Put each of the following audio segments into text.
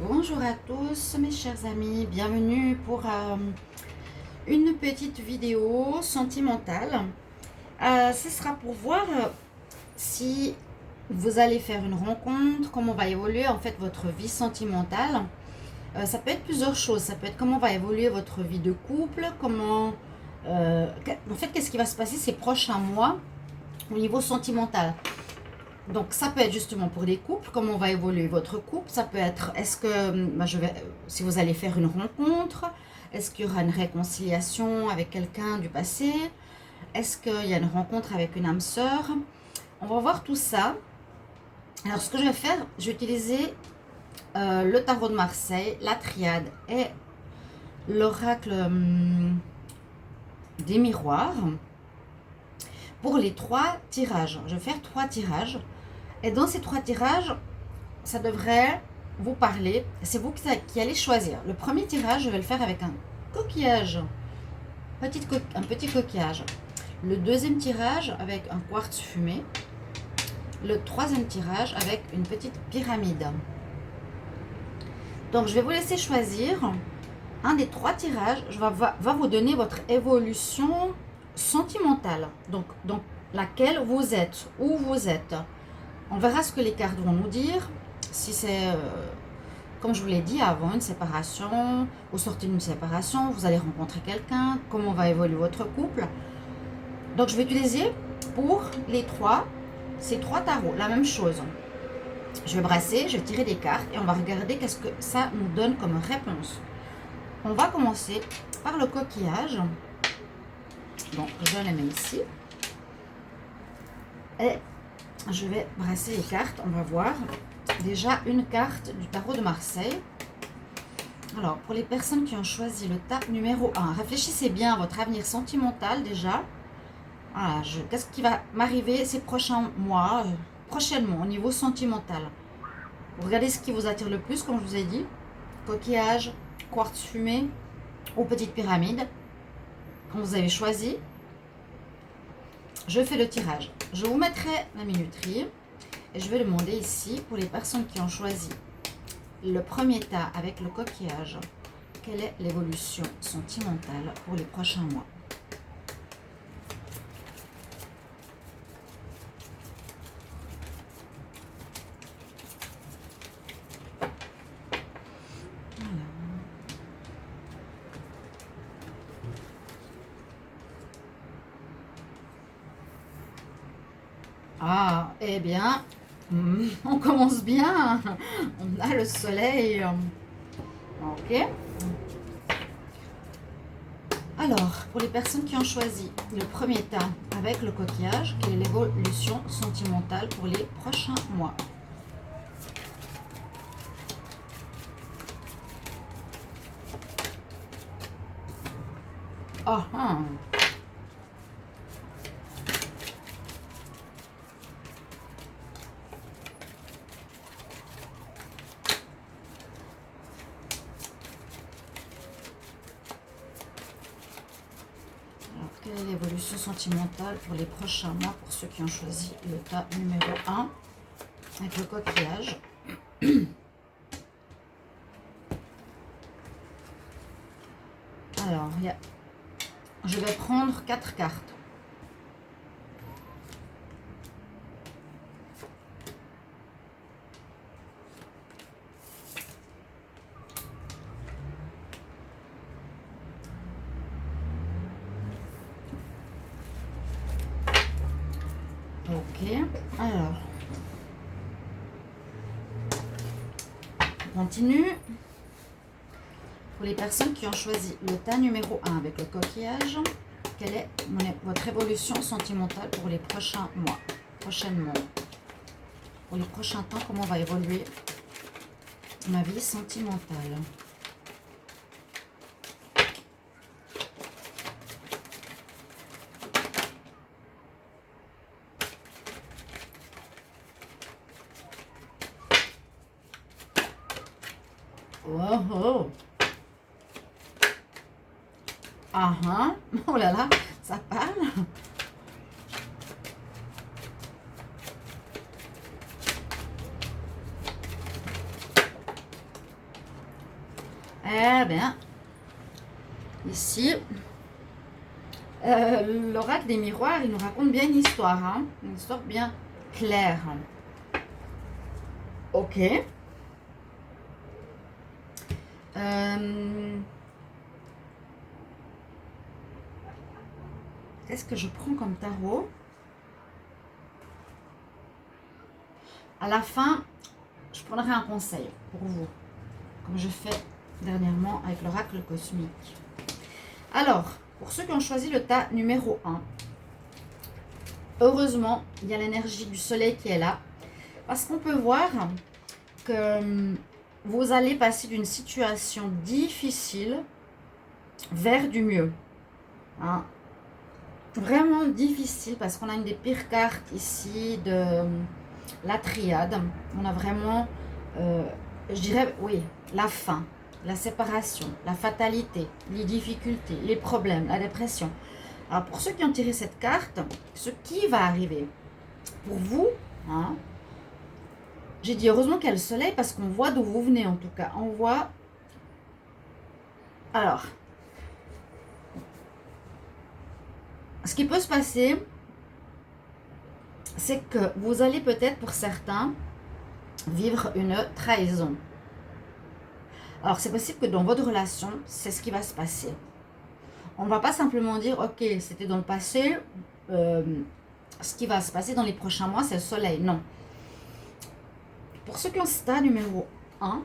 Bonjour à tous mes chers amis, bienvenue pour une petite vidéo sentimentale. Ce sera pour voir si vous allez faire une rencontre, comment va évoluer en fait votre vie sentimentale. Ça peut être plusieurs choses, ça peut être comment va évoluer votre vie de couple, en fait qu'est-ce qui va se passer ces prochains mois au niveau sentimental. Donc ça peut être justement pour les couples, comment va évoluer votre couple. Ça peut être, si vous allez faire une rencontre, est-ce qu'il y aura une réconciliation avec quelqu'un du passé, est-ce qu'il y a une rencontre avec une âme sœur. On va voir tout ça. Alors ce que je vais faire, je vais utiliser le tarot de Marseille, la triade et l'oracle des miroirs pour les 3 tirages. Je vais faire 3 tirages. Et dans ces 3 tirages, ça devrait vous parler. C'est vous qui allez choisir. Le premier tirage, je vais le faire avec un coquillage, un petit coquillage. Le deuxième tirage avec un quartz fumé. Le troisième tirage avec une petite pyramide. Donc, je vais vous laisser choisir un des 3 tirages. Va vous donner votre évolution sentimentale. Donc, dans laquelle vous êtes, où vous êtes. On verra ce que les cartes vont nous dire. Si c'est, comme je vous l'ai dit avant, une séparation, au sortir d'une séparation, vous allez rencontrer quelqu'un, comment va évoluer votre couple. Donc je vais utiliser pour ces 3 tarots, la même chose. Je vais brasser, je vais tirer des cartes et on va regarder qu'est-ce que ça nous donne comme réponse. On va commencer par le coquillage. Donc je les mets ici. Et je vais brasser les cartes, on va voir. Déjà une carte du tarot de Marseille. Alors, pour les personnes qui ont choisi le tas numéro 1, réfléchissez bien à votre avenir sentimental déjà. Voilà, qu'est-ce qui va m'arriver ces prochains mois, prochainement, au niveau sentimental. Regardez ce qui vous attire le plus, comme je vous ai dit. Coquillage, quartz fumé ou petite pyramide. Quand vous avez choisi, je fais le tirage. Je vous mettrai la minuterie et je vais demander ici pour les personnes qui ont choisi le premier tas avec le coquillage, quelle est l'évolution sentimentale pour les prochains mois. Ah, eh bien, on commence bien. On a le soleil. Ok. Alors, pour les personnes qui ont choisi le premier tas avec le coquillage, quelle est l'évolution sentimentale pour les prochains mois? Ah, ah. Quelle est l'évolution sentimentale pour les prochains mois pour ceux qui ont choisi le tas numéro 1 avec le coquillage? Alors, je vais prendre 4 cartes. Ok, alors, on continue. Pour les personnes qui ont choisi le tas numéro 1 avec le coquillage, quelle est votre évolution sentimentale pour les prochains mois, prochainement? Pour les prochains temps, comment va évoluer ma vie sentimentale? Oh oh! Ah ah! Oh là là, ça parle! Eh bien, ici, l'oracle des miroirs, il nous raconte bien une histoire, hein, une histoire bien claire. Ok. Qu'est-ce que je prends comme tarot? À la fin, je prendrai un conseil pour vous, comme je fais dernièrement avec l'oracle cosmique. Alors, pour ceux qui ont choisi le tas numéro 1, heureusement, il y a l'énergie du soleil qui est là, parce qu'on peut voir que vous allez passer d'une situation difficile vers du mieux. Hein. Vraiment difficile, parce qu'on a une des pires cartes ici de la triade. On a vraiment, je dirais, oui, la fin, la séparation, la fatalité, les difficultés, les problèmes, la dépression. Alors, pour ceux qui ont tiré cette carte, ce qui va arriver pour vous, hein, j'ai dit heureusement qu'il y a le soleil parce qu'on voit d'où vous venez en tout cas. On voit... Alors, ce qui peut se passer, c'est que vous allez peut-être pour certains vivre une trahison. Alors, c'est possible que dans votre relation, c'est ce qui va se passer. On ne va pas simplement dire, ok, c'était dans le passé, ce qui va se passer dans les prochains mois, c'est le soleil. Non. Pour ceux qui ont stade numéro 1,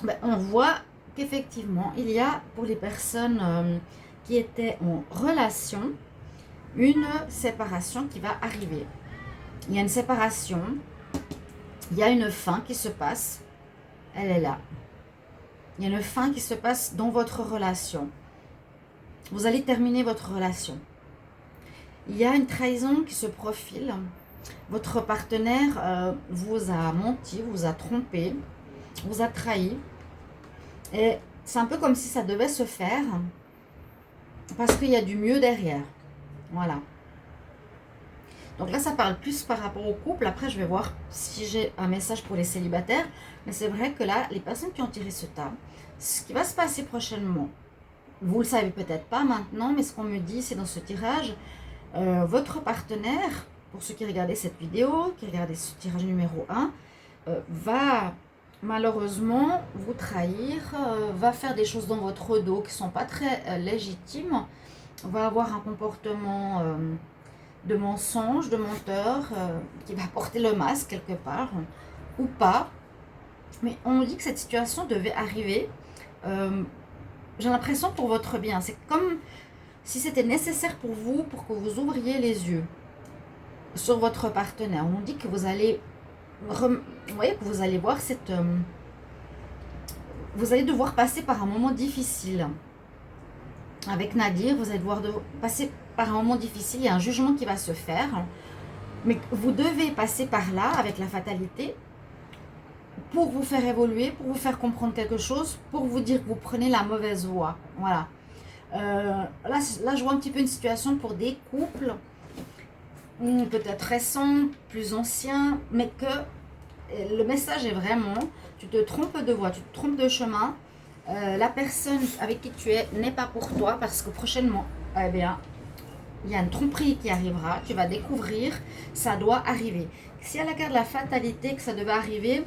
ben, on voit qu'effectivement, il y a pour les personnes qui étaient en relation, une séparation qui va arriver. Il y a une séparation, il y a une fin qui se passe, elle est là. Il y a une fin qui se passe dans votre relation. Vous allez terminer votre relation. Il y a une trahison qui se profile. Votre partenaire vous a menti, vous a trompé, vous a trahi. Et c'est un peu comme si ça devait se faire parce qu'il y a du mieux derrière. Voilà. Donc là, ça parle plus par rapport au couple. Après, je vais voir si j'ai un message pour les célibataires. Mais c'est vrai que là, les personnes qui ont tiré ce tas, ce qui va se passer prochainement, vous le savez peut-être pas maintenant, mais ce qu'on me dit, c'est dans ce tirage, votre partenaire, pour ceux qui regardaient cette vidéo, qui regardaient ce tirage numéro 1, va malheureusement vous trahir, va faire des choses dans votre dos qui ne sont pas très légitimes, va avoir un comportement de mensonge, de menteur, qui va porter le masque quelque part, ou pas. Mais on nous dit que cette situation devait arriver, j'ai l'impression pour votre bien. C'est comme si c'était nécessaire pour vous, pour que vous ouvriez les yeux sur votre partenaire. On nous dit que vous allez, vous voyez, que vous allez voir cette... vous allez devoir passer par un moment difficile. Avec Nadir, vous allez devoir passer par un moment difficile. Il y a un jugement qui va se faire. Mais vous devez passer par là, avec la fatalité, pour vous faire évoluer, pour vous faire comprendre quelque chose, pour vous dire que vous prenez la mauvaise voie. Voilà. Là, je vois un petit peu une situation pour des couples, peut-être récents, plus anciens, mais que le message est vraiment, tu te trompes de voie, tu te trompes de chemin, la personne avec qui tu es n'est pas pour toi, parce que prochainement, eh bien, il y a une tromperie qui arrivera, tu vas découvrir, ça doit arriver. Si à la carte de la fatalité que ça devait arriver,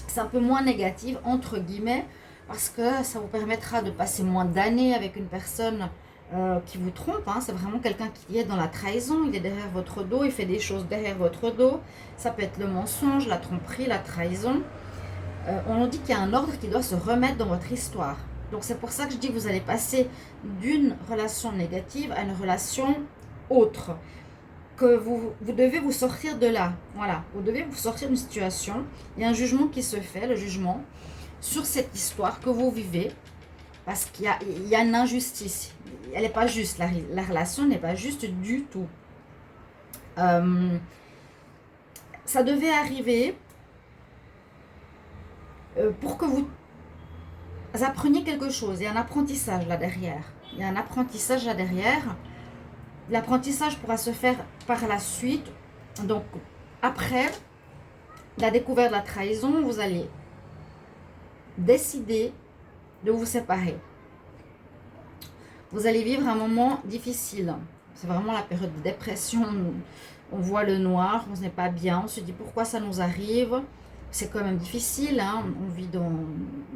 c'est un peu moins négatif, entre guillemets, parce que ça vous permettra de passer moins d'années avec une personne qui vous trompe. Hein. C'est vraiment quelqu'un qui est dans la trahison, il est derrière votre dos, il fait des choses derrière votre dos. Ça peut être le mensonge, la tromperie, la trahison. On nous dit qu'il y a un ordre qui doit se remettre dans votre histoire. Donc c'est pour ça que je dis que vous allez passer d'une relation négative à une relation autre. Que vous devez vous sortir de là. Voilà, vous devez vous sortir d'une situation. Il y a un jugement qui se fait, le jugement, sur cette histoire que vous vivez. Parce qu'il y a une injustice. Elle n'est pas juste. La relation n'est pas juste du tout. Ça devait arriver pour que vous appreniez quelque chose. Il y a un apprentissage là derrière. Il y a un apprentissage là derrière. L'apprentissage pourra se faire par la suite. Donc, après la découverte de la trahison, vous allez décider de vous séparer. Vous allez vivre un moment difficile. C'est vraiment la période de dépression. On voit le noir, on n'est pas bien, on se dit pourquoi ça nous arrive. C'est quand même difficile, hein? On vit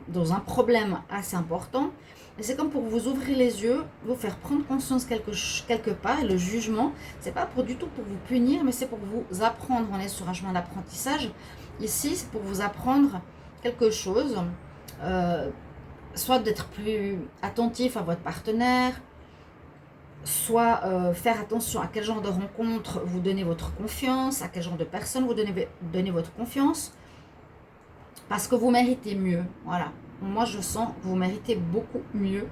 dans un problème assez important. Et c'est comme pour vous ouvrir les yeux, vous faire prendre conscience quelque part. Et le jugement, c'est pas du tout pour vous punir, mais c'est pour vous apprendre. On est sur un chemin d'apprentissage. Ici, c'est pour vous apprendre quelque chose. Soit d'être plus attentif à votre partenaire, soit faire attention à quel genre de rencontre vous donnez votre confiance, à quel genre de personne vous donnez votre confiance, parce que vous méritez mieux. Voilà, moi je sens que vous méritez beaucoup mieux.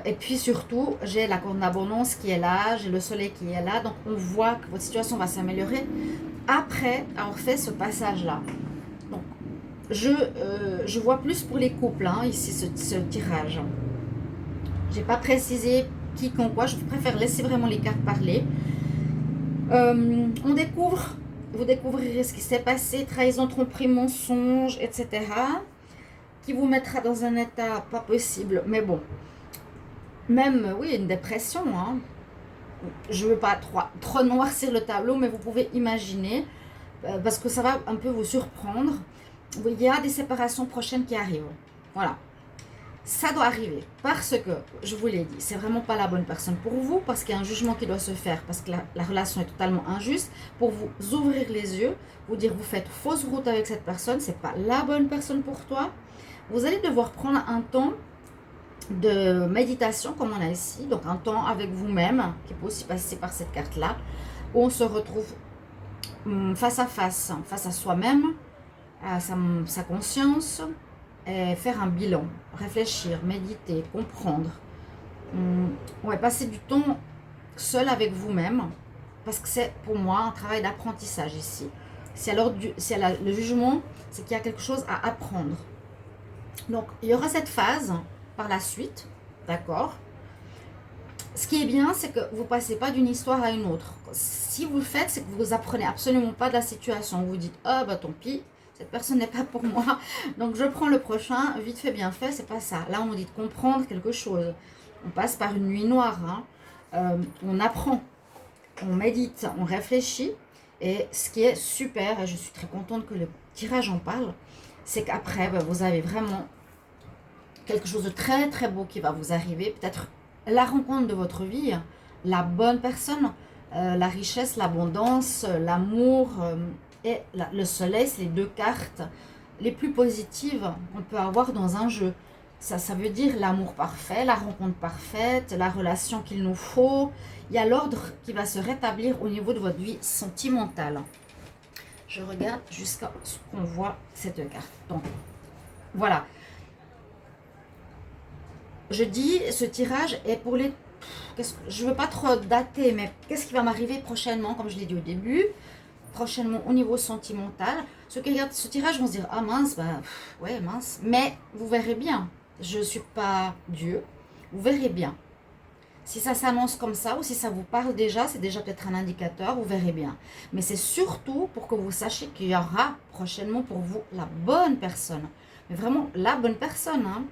Et puis surtout, j'ai la corne d'abondance qui est là, j'ai le soleil qui est là, donc on voit que votre situation va s'améliorer après avoir fait ce passage-là. Donc, je vois plus pour les couples, hein, ici, ce tirage. J'ai pas précisé qui quand quoi, je préfère laisser vraiment les cartes parler. On découvre, vous découvrirez ce qui s'est passé, trahison, tromperie, mensonge, etc. Qui vous mettra dans un état pas possible, mais bon. Même, oui, une dépression, hein. Je veux pas trop noircir le tableau, mais vous pouvez imaginer, parce que ça va un peu vous surprendre. Il y a des séparations prochaines qui arrivent. Voilà. Ça doit arriver parce que, je vous l'ai dit, c'est vraiment pas la bonne personne pour vous, parce qu'il y a un jugement qui doit se faire, parce que la relation est totalement injuste, pour vous ouvrir les yeux, vous dire vous faites fausse route avec cette personne, c'est pas la bonne personne pour toi. Vous allez devoir prendre un temps de méditation comme on a ici, donc un temps avec vous-même, qui peut aussi passer par cette carte-là, où on se retrouve face à soi-même, à sa conscience, et faire un bilan, réfléchir, méditer, comprendre. Ouais, passer du temps seul avec vous-même, parce que c'est pour moi un travail d'apprentissage ici. Si alors le jugement, c'est qu'il y a quelque chose à apprendre. Donc il y aura cette phase par la suite, d'accord? Ce qui est bien, c'est que vous ne passez pas d'une histoire à une autre. Si vous le faites, c'est que vous apprenez absolument pas de la situation. Vous dites, ah bah tant pis, cette personne n'est pas pour moi, donc je prends le prochain, vite fait, bien fait, c'est pas ça. Là, on dit de comprendre quelque chose. On passe par une nuit noire, hein. On apprend, on médite, on réfléchit. Et ce qui est super, et je suis très contente que le tirage en parle, c'est qu'après, bah, vous avez vraiment quelque chose de très très beau qui va vous arriver. Peut-être la rencontre de votre vie, la bonne personne, la richesse, l'abondance, l'amour et le soleil, c'est les deux cartes les plus positives qu'on peut avoir dans un jeu. Ça veut dire l'amour parfait, la rencontre parfaite, la relation qu'il nous faut. Il y a l'ordre qui va se rétablir au niveau de votre vie sentimentale. Je regarde jusqu'à ce qu'on voit cette carte. Donc, voilà. Je dis, ce tirage est pour les... Je ne veux pas trop dater, mais qu'est-ce qui va m'arriver prochainement, comme je l'ai dit au début, prochainement au niveau sentimental. Ceux qui regardent ce tirage vont se dire, ah mince, ben, ouais, mince. Mais vous verrez bien, je ne suis pas Dieu, vous verrez bien. Si ça s'annonce comme ça, ou si ça vous parle déjà, c'est déjà peut-être un indicateur, vous verrez bien. Mais c'est surtout pour que vous sachiez qu'il y aura prochainement pour vous la bonne personne. Mais vraiment la bonne personne, hein,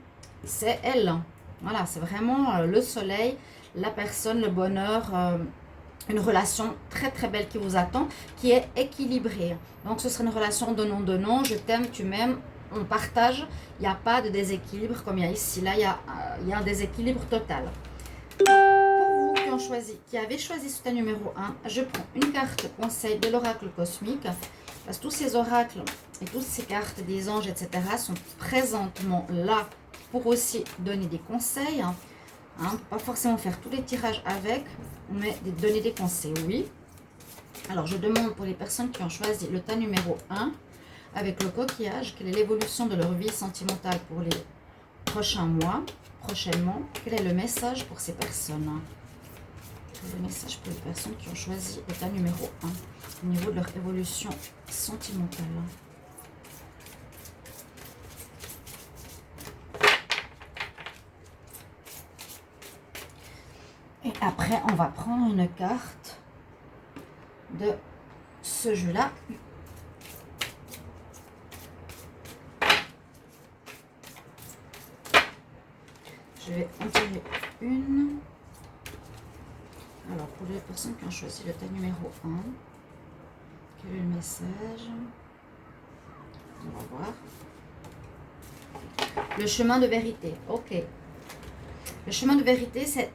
c'est elle. Voilà, c'est vraiment le soleil, la personne, le bonheur, une relation très très belle qui vous attend, qui est équilibrée. Donc ce sera une relation donnant-donnant, je t'aime, tu m'aimes, on partage, il n'y a pas de déséquilibre comme il y a ici. Là, il y a un déséquilibre total. Pour vous qui avez choisi ce numéro 1, je prends une carte conseil de l'oracle cosmique, parce que tous ces oracles et toutes ces cartes des anges, etc. sont présentement là pour aussi donner des conseils. Hein, pas forcément faire tous les tirages avec, mais donner des conseils, oui. Alors, je demande pour les personnes qui ont choisi le tas numéro 1, avec le coquillage, quelle est l'évolution de leur vie sentimentale pour les prochains mois, prochainement. Quel est le message pour ces personnes? Le message pour les personnes qui ont choisi le tas numéro 1, au niveau de leur évolution sentimentale. Et après, on va prendre une carte de ce jeu-là. Je vais en tirer une. Alors, pour les personnes qui ont choisi le tas numéro 1, quel est le message? On va voir. Le chemin de vérité. Ok. Le chemin de vérité, c'est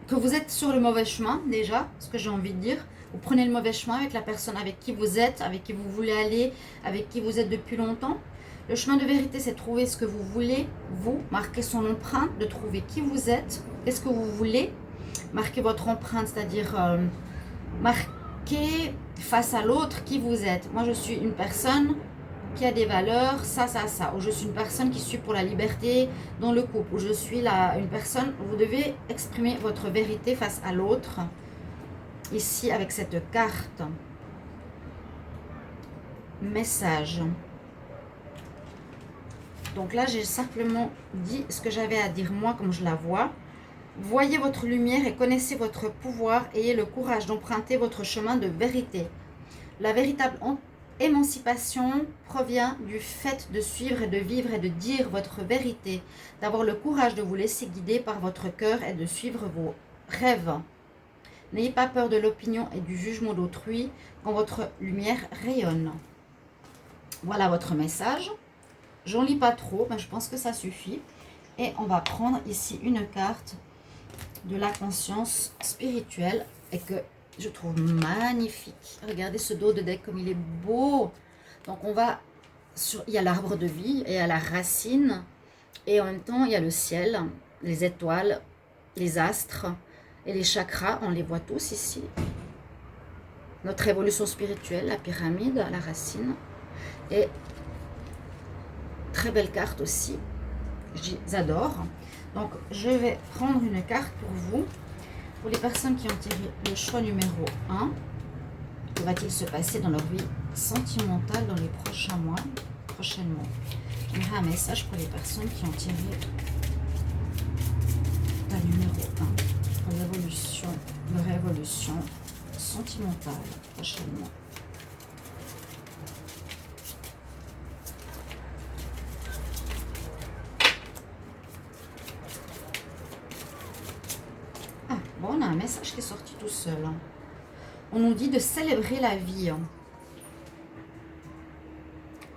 que vous êtes sur le mauvais chemin, déjà, ce que j'ai envie de dire. Vous prenez le mauvais chemin avec la personne avec qui vous êtes, avec qui vous voulez aller, avec qui vous êtes depuis longtemps. Le chemin de vérité, c'est trouver ce que vous voulez, vous, marquer son empreinte, de trouver qui vous êtes, qu'est-ce que vous voulez, marquer votre empreinte, c'est-à-dire marquer face à l'autre qui vous êtes. Moi, je suis une personne qui a des valeurs, ça, ou je suis une personne qui suis pour la liberté dans le couple, ou je suis une personne, vous devez exprimer votre vérité face à l'autre, ici avec cette carte. Message. Donc là, j'ai simplement dit ce que j'avais à dire moi, comme je la vois. Voyez votre lumière et connaissez votre pouvoir, ayez le courage d'emprunter votre chemin de vérité. La véritable émancipation provient du fait de suivre et de vivre et de dire votre vérité, d'avoir le courage de vous laisser guider par votre cœur et de suivre vos rêves. N'ayez pas peur de l'opinion et du jugement d'autrui quand votre lumière rayonne. Voilà votre message. J'en lis pas trop, mais je pense que ça suffit. Et on va prendre ici une carte de la conscience spirituelle et que je trouve magnifique. Regardez ce dos de deck comme il est beau. Donc on va il y a l'arbre de vie et il y a la racine et en même temps il y a le ciel, les étoiles, les astres et les chakras. On les voit tous ici. Notre évolution spirituelle, la pyramide, la racine et très belle carte aussi. J'adore. Donc je vais prendre une carte pour vous. Pour les personnes qui ont tiré le choix numéro 1, que va-t-il se passer dans leur vie sentimentale dans les prochains mois, prochainement? J'aimerais un message pour les personnes qui ont tiré le numéro 1, pour leur évolution sentimentale prochainement. On a un message qui est sorti tout seul. On nous dit de célébrer la vie.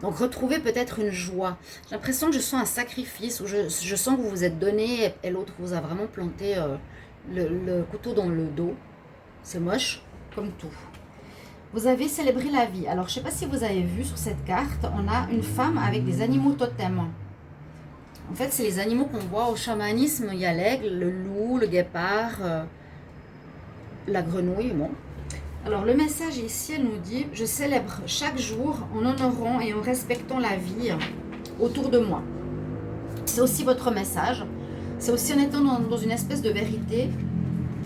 Donc retrouver peut-être une joie. J'ai l'impression que je sens un sacrifice, ou je sens que vous vous êtes donné et l'autre vous a vraiment planté le couteau dans le dos. C'est moche, comme tout. Vous avez célébré la vie. Alors je ne sais pas si vous avez vu sur cette carte, on a une femme avec des animaux totems. En fait, c'est les animaux qu'on voit au chamanisme. Il y a l'aigle, le loup, le guépard, la grenouille. Bon. Alors, le message ici, elle nous dit « Je célèbre chaque jour en honorant et en respectant la vie autour de moi. » C'est aussi votre message. C'est aussi en étant dans une espèce de vérité.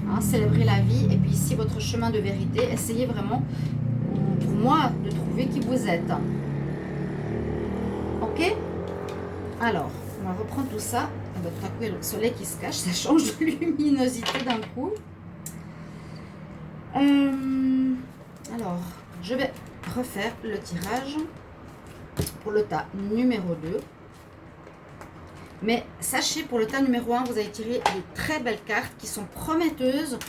Hein, célébrer la vie. Et puis ici, votre chemin de vérité. Essayez vraiment, pour moi, de trouver qui vous êtes. Ok? Alors, on va reprendre tout ça. Tout à coup, il y a le soleil qui se cache. Ça change de luminosité d'un coup. Alors, je vais refaire le tirage pour le tas numéro 2. Mais sachez, pour le tas numéro 1, vous avez tiré des très belles cartes qui sont prometteuses.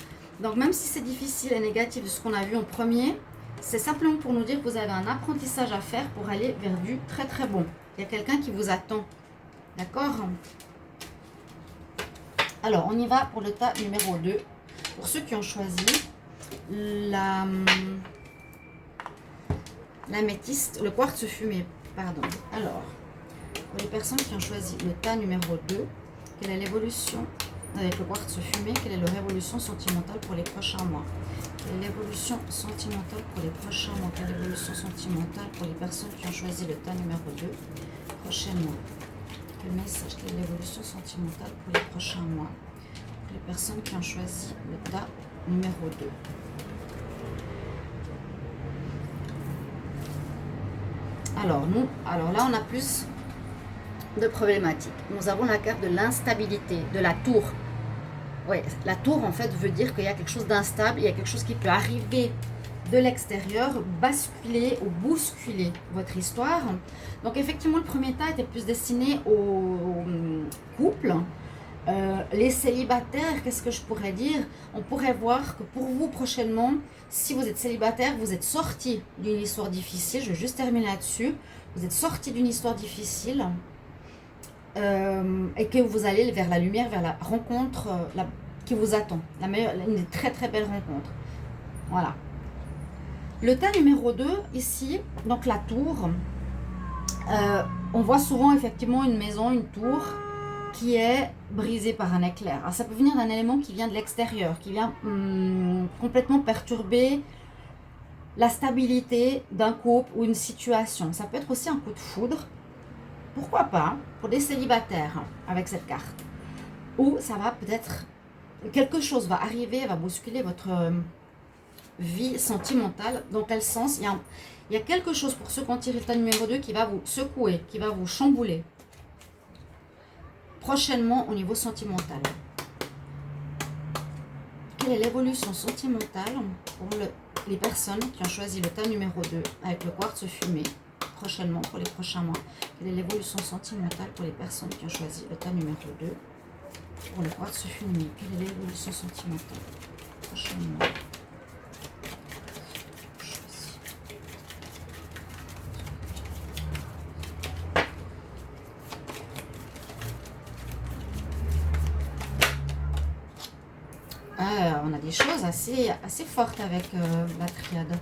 Donc, même si c'est difficile et négatif de ce qu'on a vu en premier, c'est simplement pour nous dire que vous avez un apprentissage à faire pour aller vers du très très bon. Il y a quelqu'un qui vous attend. D'accord? Alors, on y va pour le tas numéro 2. Pour ceux qui ont choisi l'améthyste, le quartz fumé, pardon. Alors, pour les personnes qui ont choisi le tas numéro 2, quelle est l'évolution avec le quartz fumé? Quelle est leur évolution sentimentale pour les prochains mois? Quelle est l'évolution sentimentale pour les prochains mois? Quelle est l'évolution sentimentale pour les personnes qui ont choisi le tas numéro 2 prochainement? Quel message? Quelle est l'évolution sentimentale pour les prochains mois? Pour les personnes qui ont choisi le tas numéro 2. Alors là, on a plus de problématiques. Nous avons la carte de l'instabilité, de la tour. Oui, la tour, en fait, veut dire qu'il y a quelque chose d'instable, il y a quelque chose qui peut arriver de l'extérieur basculer ou bousculer votre histoire. Donc effectivement, le premier tas était plus destiné aux couples. Les célibataires, qu'est-ce que je pourrais dire? On pourrait voir que pour vous prochainement, si vous êtes célibataire, vous êtes sorti d'une histoire difficile. Je vais juste terminer là-dessus. Vous êtes sorti d'une histoire difficile et que vous allez vers la lumière, vers la rencontre qui vous attend. Une très très belle rencontre. Voilà. Le tas numéro 2, ici, donc la tour. On voit souvent effectivement une maison, une tour qui est brisée par un éclair. Alors, ça peut venir d'un élément qui vient de l'extérieur, qui vient complètement perturber la stabilité d'un couple ou une situation. Ça peut être aussi un coup de foudre. Pourquoi pas pour des célibataires avec cette carte. Ou ça va peut-être, quelque chose va arriver, va bousculer votre vie sentimentale. Dans quel sens? Il y a quelque chose pour ceux qui ont tiré le tas numéro 2 qui va vous secouer, qui va vous chambouler. Prochainement au niveau sentimental. Quelle est l'évolution sentimentale pour les personnes qui ont choisi le tas numéro 2 avec le quartz fumé prochainement pour les prochains mois? Quelle est l'évolution sentimentale pour les personnes qui ont choisi le tas numéro 2 pour le quartz fumé? Quelle est l'évolution sentimentale prochainement? On a des choses assez fortes avec la triade.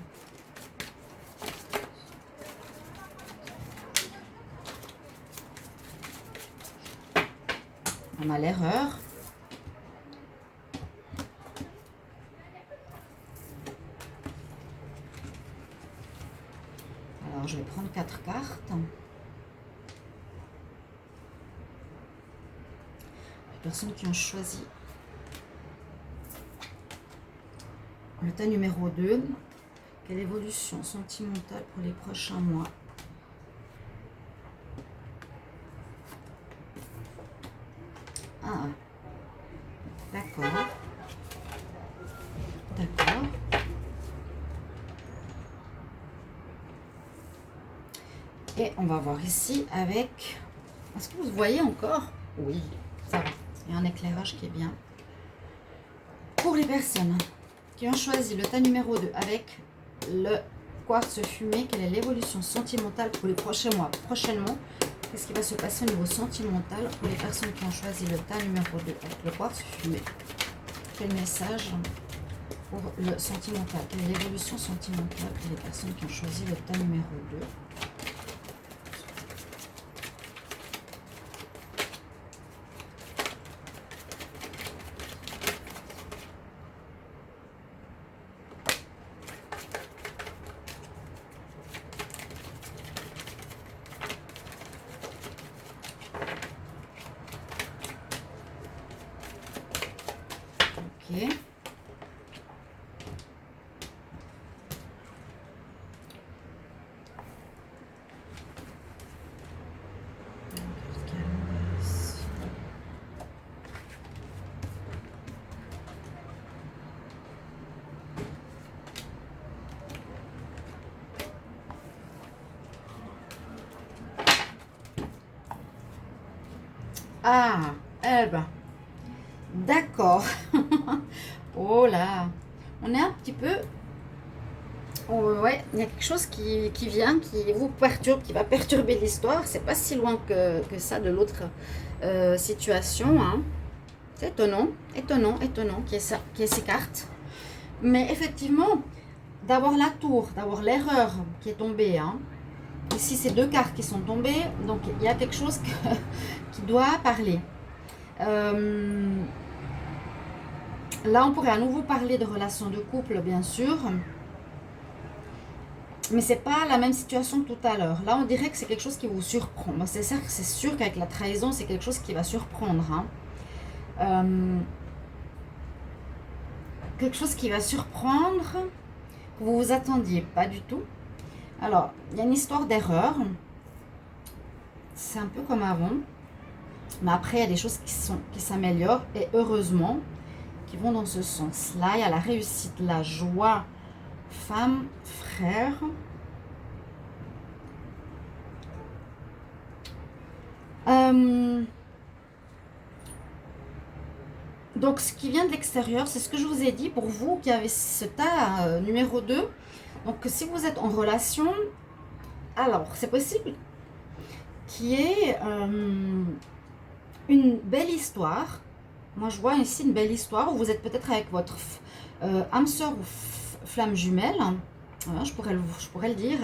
On a l'erreur. Alors, je vais prendre 4 cartes. Les personnes qui ont choisi le tas numéro 2, quelle évolution sentimentale pour les prochains mois? Ah, d'accord. D'accord. Et on va voir ici avec... Est-ce que vous voyez encore? Oui, ça va. Il y a un éclairage qui est bien. Pour les personnes qui ont choisi le tas numéro 2 avec le quartz fumé, quelle est l'évolution sentimentale pour les prochains mois? Prochainement, qu'est-ce qui va se passer au niveau sentimental pour les personnes qui ont choisi le tas numéro 2 avec le quartz fumé? Quel message pour le sentimental? Quelle est l'évolution sentimentale pour les personnes qui ont choisi le tas numéro 2? Ok. Ah, eh ben, d'accord. Oh là, on est un petit peu... Oh, ouais, il y a quelque chose qui vient, qui vous perturbe, qui va perturber l'histoire. C'est pas si loin que ça de l'autre situation. Hein. C'est étonnant, étonnant, étonnant qu'il y ait ces cartes. Mais effectivement, d'avoir la tour, d'avoir l'erreur qui est tombée. Hein. Ici, c'est 2 cartes qui sont tombées. Donc, il y a quelque chose qui doit parler. Là, on pourrait à nouveau parler de relations de couple, bien sûr. Mais c'est pas la même situation que tout à l'heure. Là, on dirait que c'est quelque chose qui vous surprend. Bon, c'est sûr qu'avec la trahison, c'est quelque chose qui va surprendre. Hein. Quelque chose qui va surprendre, que vous vous attendiez pas du tout. Alors, il y a une histoire d'erreur. C'est un peu comme avant. Mais après, il y a des choses qui s'améliorent. Et heureusement, qui vont dans ce sens-là. Il y a la réussite, la joie, femme, frère. Donc, ce qui vient de l'extérieur, c'est ce que je vous ai dit pour vous qui avez ce tas numéro 2. Donc, si vous êtes en relation, alors, c'est possible qu'il y ait une belle histoire. Moi, je vois ici une belle histoire où vous êtes peut-être avec votre âme sœur ou flamme jumelle. Voilà, je pourrais le dire.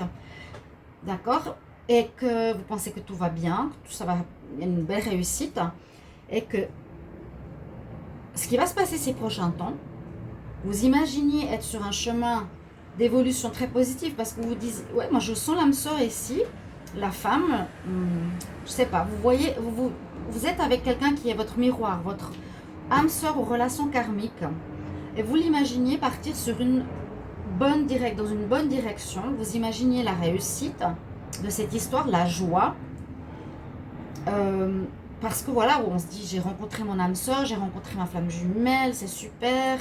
D'accord? Et que vous pensez que tout va bien, que tout ça va, il y a une belle réussite. Et que ce qui va se passer ces prochains temps, vous imaginez être sur un chemin d'évolution très positive parce que vous vous dites, ouais, moi je sens l'âme sœur ici, la femme, je sais pas, vous voyez, vous êtes avec quelqu'un qui est votre miroir, votre âme sœur ou relation karmique, et vous l'imaginez partir sur une dans une bonne direction, vous imaginez la réussite de cette histoire, la joie, parce que voilà, où on se dit, j'ai rencontré mon âme sœur, j'ai rencontré ma flamme jumelle, c'est super.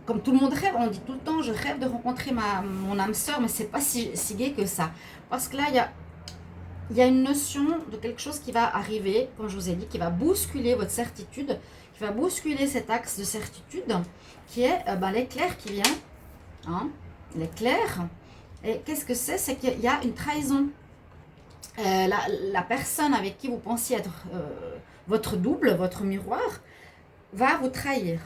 Comme tout le monde rêve, on dit tout le temps, je rêve de rencontrer mon âme sœur, mais c'est pas si gai que ça. Parce que là, il y a une notion de quelque chose qui va arriver, comme je vous ai dit, qui va bousculer votre certitude, qui va bousculer cet axe de certitude, qui est l'éclair qui vient, hein, l'éclair. Et qu'est-ce que c'est? C'est qu'il y a une trahison. La personne avec qui vous pensiez être votre double, votre miroir, va vous trahir.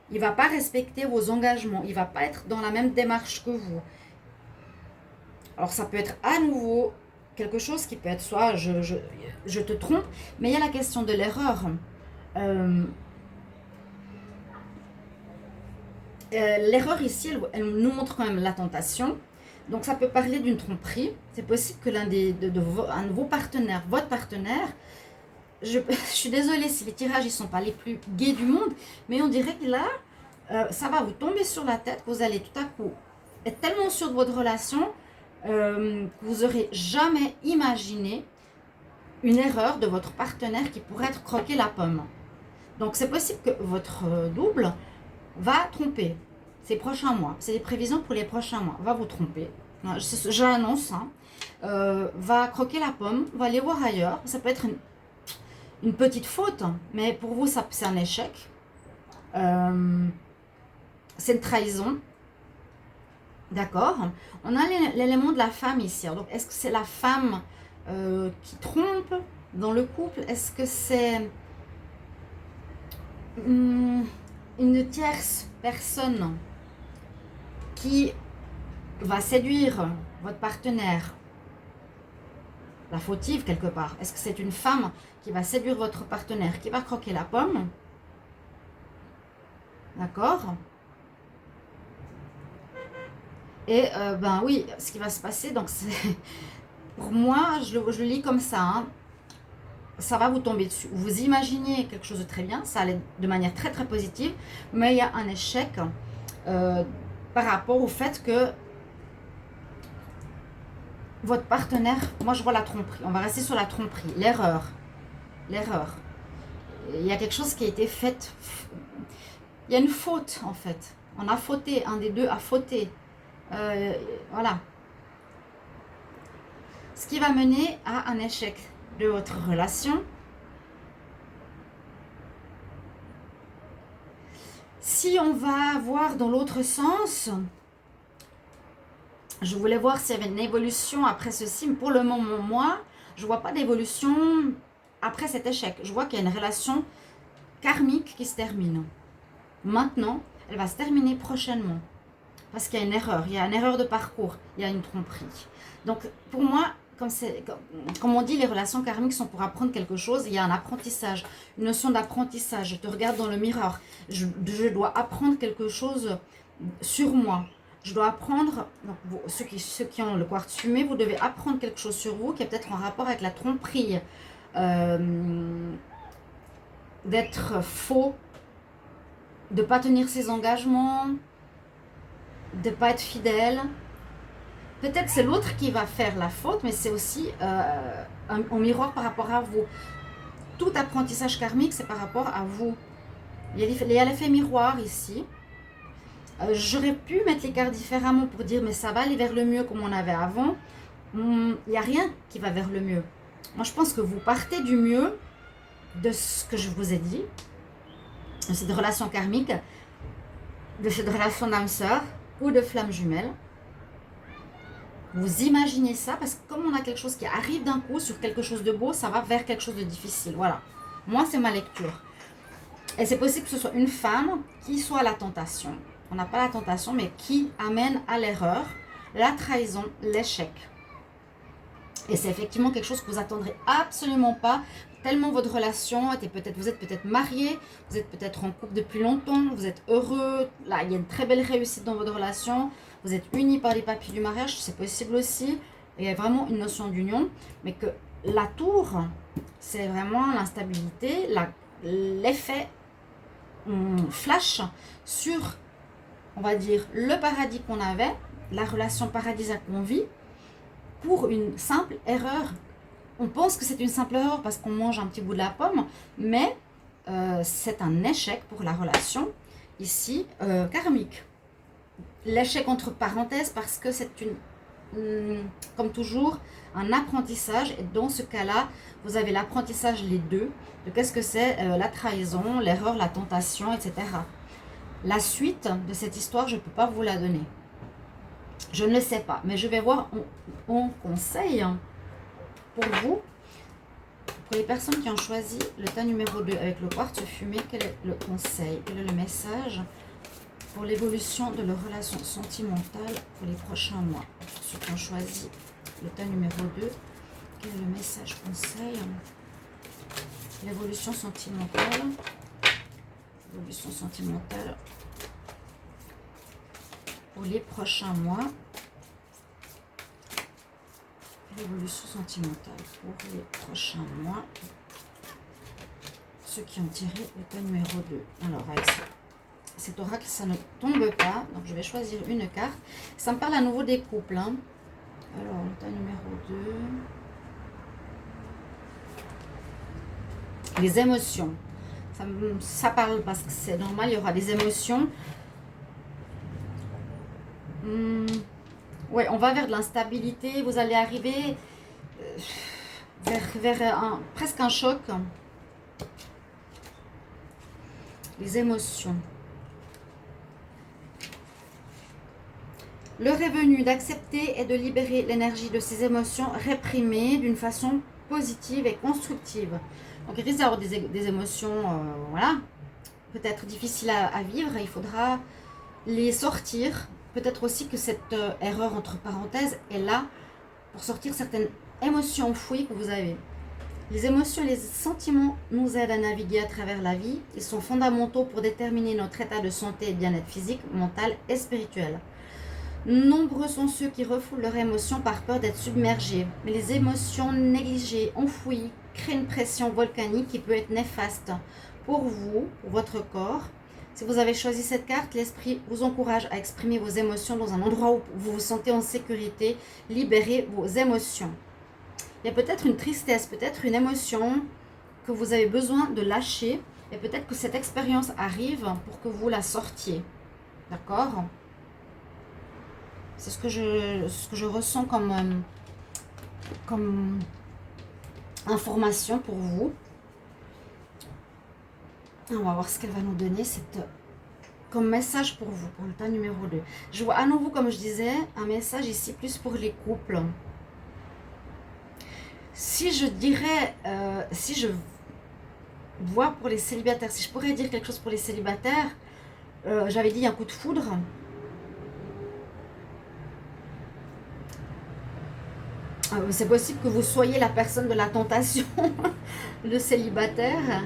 Il ne va pas respecter vos engagements. Il ne va pas être dans la même démarche que vous. Alors, ça peut être à nouveau quelque chose qui peut être soit je te trompe, mais il y a la question de l'erreur. L'erreur ici, elle nous montre quand même la tentation. Donc, ça peut parler d'une tromperie. C'est possible que l'un de vos partenaires, votre partenaire, je suis désolée si les tirages ne sont pas les plus gais du monde, mais on dirait que là, ça va vous tomber sur la tête, vous allez tout à coup être tellement sûr de votre relation que vous n'aurez jamais imaginé une erreur de votre partenaire qui pourrait être croquer la pomme. Donc c'est possible que votre double va tromper ces prochains mois. C'est des prévisions pour les prochains mois. Va vous tromper. J'annonce. Hein. Va croquer la pomme, va aller voir ailleurs. Ça peut être une petite faute, mais pour vous, c'est un échec. C'est une trahison. D'accord? On a l'élément de la femme ici. Donc, est-ce que c'est la femme qui trompe dans le couple? Est-ce que c'est une tierce personne qui va séduire votre partenaire? La fautive quelque part. Est-ce que c'est une femme qui va séduire votre partenaire, qui va croquer la pomme? D'accord? Et ben oui, ce qui va se passer, donc c'est pour moi, je le lis comme ça. Hein, ça va vous tomber dessus. Vous imaginez quelque chose de très bien, ça allait de manière très très positive, mais il y a un échec par rapport au fait que votre partenaire, moi je vois la tromperie, on va rester sur la tromperie, l'erreur. Il y a quelque chose qui a été fait, il y a une faute en fait, on a fauté, un des deux a fauté, voilà. Ce qui va mener à un échec de votre relation. Si on va voir dans l'autre sens, je voulais voir s'il y avait une évolution après ceci, mais pour le moment, moi, je ne vois pas d'évolution après cet échec. Je vois qu'il y a une relation karmique qui se termine. Maintenant, elle va se terminer prochainement. Parce qu'il y a une erreur, il y a une erreur de parcours, il y a une tromperie. Donc, pour moi, comme on dit, les relations karmiques sont pour apprendre quelque chose. Il y a un apprentissage, une notion d'apprentissage. Je te regarde dans le miroir. Je dois apprendre quelque chose sur moi. Je dois apprendre, donc ceux qui ont le quartz fumé, vous devez apprendre quelque chose sur vous qui est peut-être en rapport avec la tromperie, d'être faux, de ne pas tenir ses engagements, de ne pas être fidèle. Peut-être c'est l'autre qui va faire la faute, mais c'est aussi un miroir par rapport à vous. Tout apprentissage karmique, c'est par rapport à vous. Il y a l'effet miroir ici. J'aurais pu mettre les cartes différemment pour dire mais ça va aller vers le mieux comme on avait avant. Il n'y a rien qui va vers le mieux. Moi, je pense que vous partez du mieux de ce que je vous ai dit, de cette relation karmique, de cette relation d'âme sœur ou de flamme jumelle. Vous imaginez ça parce que comme on a quelque chose qui arrive d'un coup sur quelque chose de beau, ça va vers quelque chose de difficile. Voilà. Moi, c'est ma lecture. Et c'est possible que ce soit une femme qui soit à la tentation. On n'a pas la tentation, mais qui amène à l'erreur, la trahison, l'échec. Et c'est effectivement quelque chose que vous attendrez absolument pas, tellement votre relation était peut-être, vous êtes peut-être marié, vous êtes peut-être en couple depuis longtemps, vous êtes heureux, là il y a une très belle réussite dans votre relation, vous êtes unis par les papiers du mariage, c'est possible aussi, il y a vraiment une notion d'union, mais que la tour, c'est vraiment l'instabilité, l'effet flash sur, on va dire, le paradis qu'on avait, la relation paradisiaque qu'on vit, pour une simple erreur. On pense que c'est une simple erreur parce qu'on mange un petit bout de la pomme, mais c'est un échec pour la relation, ici, karmique. L'échec entre parenthèses parce que c'est comme toujours, un apprentissage. Et dans ce cas-là, vous avez l'apprentissage, les deux, de qu'est-ce que c'est la trahison, l'erreur, la tentation, etc. La suite de cette histoire, je ne peux pas vous la donner. Je ne le sais pas, mais je vais voir en conseil pour vous, pour les personnes qui ont choisi le tas numéro 2 avec le quartz fumé. Quel est le conseil, quel est le message pour l'évolution de leur relation sentimentale pour les prochains mois? Pour ceux qui ont choisi le tas numéro 2, quel est le message conseil? L'évolution sentimentale. L'évolution sentimentale pour les prochains mois. L'évolution sentimentale pour les prochains mois. Ceux qui ont tiré le tas numéro 2. Alors, avec cet oracle, ça ne tombe pas. Donc, je vais choisir une carte. Ça me parle à nouveau des couples. Hein. Alors, le tas numéro 2. Les émotions. Ça parle parce que c'est normal, il y aura des émotions. Ouais, on va vers de l'instabilité. Vous allez arriver vers presque un choc. Les émotions. Le revenu d'accepter et de libérer l'énergie de ces émotions réprimées d'une façon positive et constructive. Donc, il risque d'avoir des émotions, voilà, peut-être difficiles à vivre. Il faudra les sortir. Peut-être aussi que cette erreur entre parenthèses est là pour sortir certaines émotions enfouies que vous avez. Les émotions et les sentiments nous aident à naviguer à travers la vie. Ils sont fondamentaux pour déterminer notre état de santé et de bien-être physique, mental et spirituel. Nombreux sont ceux qui refoulent leurs émotions par peur d'être submergés. Mais les émotions négligées, enfouies, créent une pression volcanique qui peut être néfaste pour vous, pour votre corps. Si vous avez choisi cette carte, l'esprit vous encourage à exprimer vos émotions dans un endroit où vous vous sentez en sécurité. Libérez vos émotions. Il y a peut-être une tristesse, peut-être une émotion que vous avez besoin de lâcher. Et peut-être que cette expérience arrive pour que vous la sortiez. D'accord ? C'est ce que je ressens comme information pour vous. On va voir ce qu'elle va nous donner comme message pour vous, pour le tas numéro 2. Je vois à nouveau, comme je disais, un message ici plus pour les couples. Si je dirais, si je vois pour les célibataires, si je pourrais dire quelque chose pour les célibataires, j'avais dit un coup de foudre. C'est possible que vous soyez la personne de la tentation, le célibataire.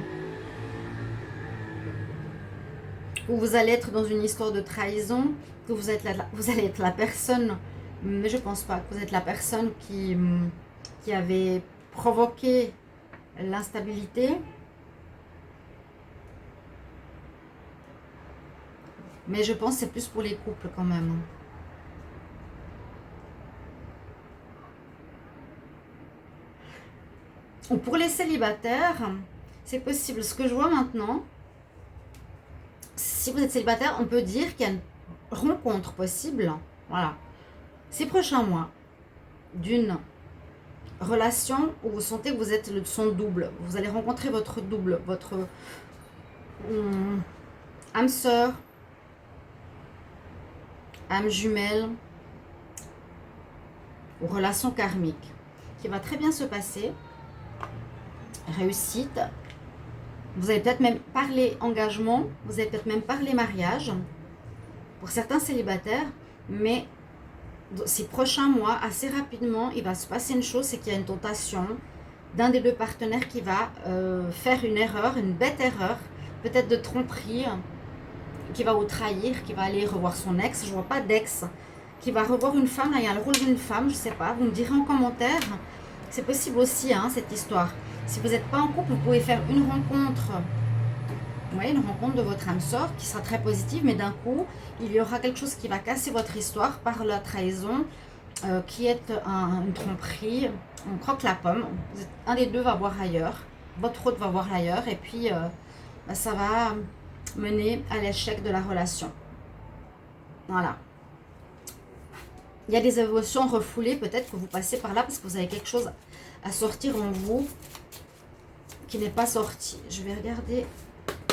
Ou vous allez être dans une histoire de trahison, que vous allez être la personne, mais je ne pense pas que vous êtes la personne qui avait provoqué l'instabilité. Mais je pense que c'est plus pour les couples quand même. Ou pour les célibataires, c'est possible. Ce que je vois maintenant, si vous êtes célibataire, on peut dire qu'il y a rencontre possible, voilà, ces prochains mois, d'une relation où vous sentez que vous êtes son double. Vous allez rencontrer votre double, votre âme sœur, âme jumelle, ou relation karmique, qui va très bien se passer. Réussite. Vous allez peut-être même parler engagement, vous allez peut-être même parler mariage, pour certains célibataires, mais ces prochains mois, assez rapidement, il va se passer une chose, c'est qu'il y a une tentation d'un des deux partenaires qui va faire une erreur, une bête erreur, peut-être de tromperie, qui va vous trahir, qui va aller revoir son ex, je vois pas d'ex, qui va revoir une femme, là il y a le rôle d'une femme, je sais pas, vous me direz en commentaire, c'est possible aussi hein, cette histoire. Si vous n'êtes pas en couple, vous pouvez faire une rencontre, une rencontre de votre âme sœur qui sera très positive, mais d'un coup, il y aura quelque chose qui va casser votre histoire par la trahison, qui est une tromperie, on croque la pomme, un des deux va voir ailleurs, votre autre va voir ailleurs, et puis ça va mener à l'échec de la relation. Voilà. Il y a des émotions refoulées, peut-être que vous passez par là parce que vous avez quelque chose à sortir en vous qui n'est pas sorti. Je vais regarder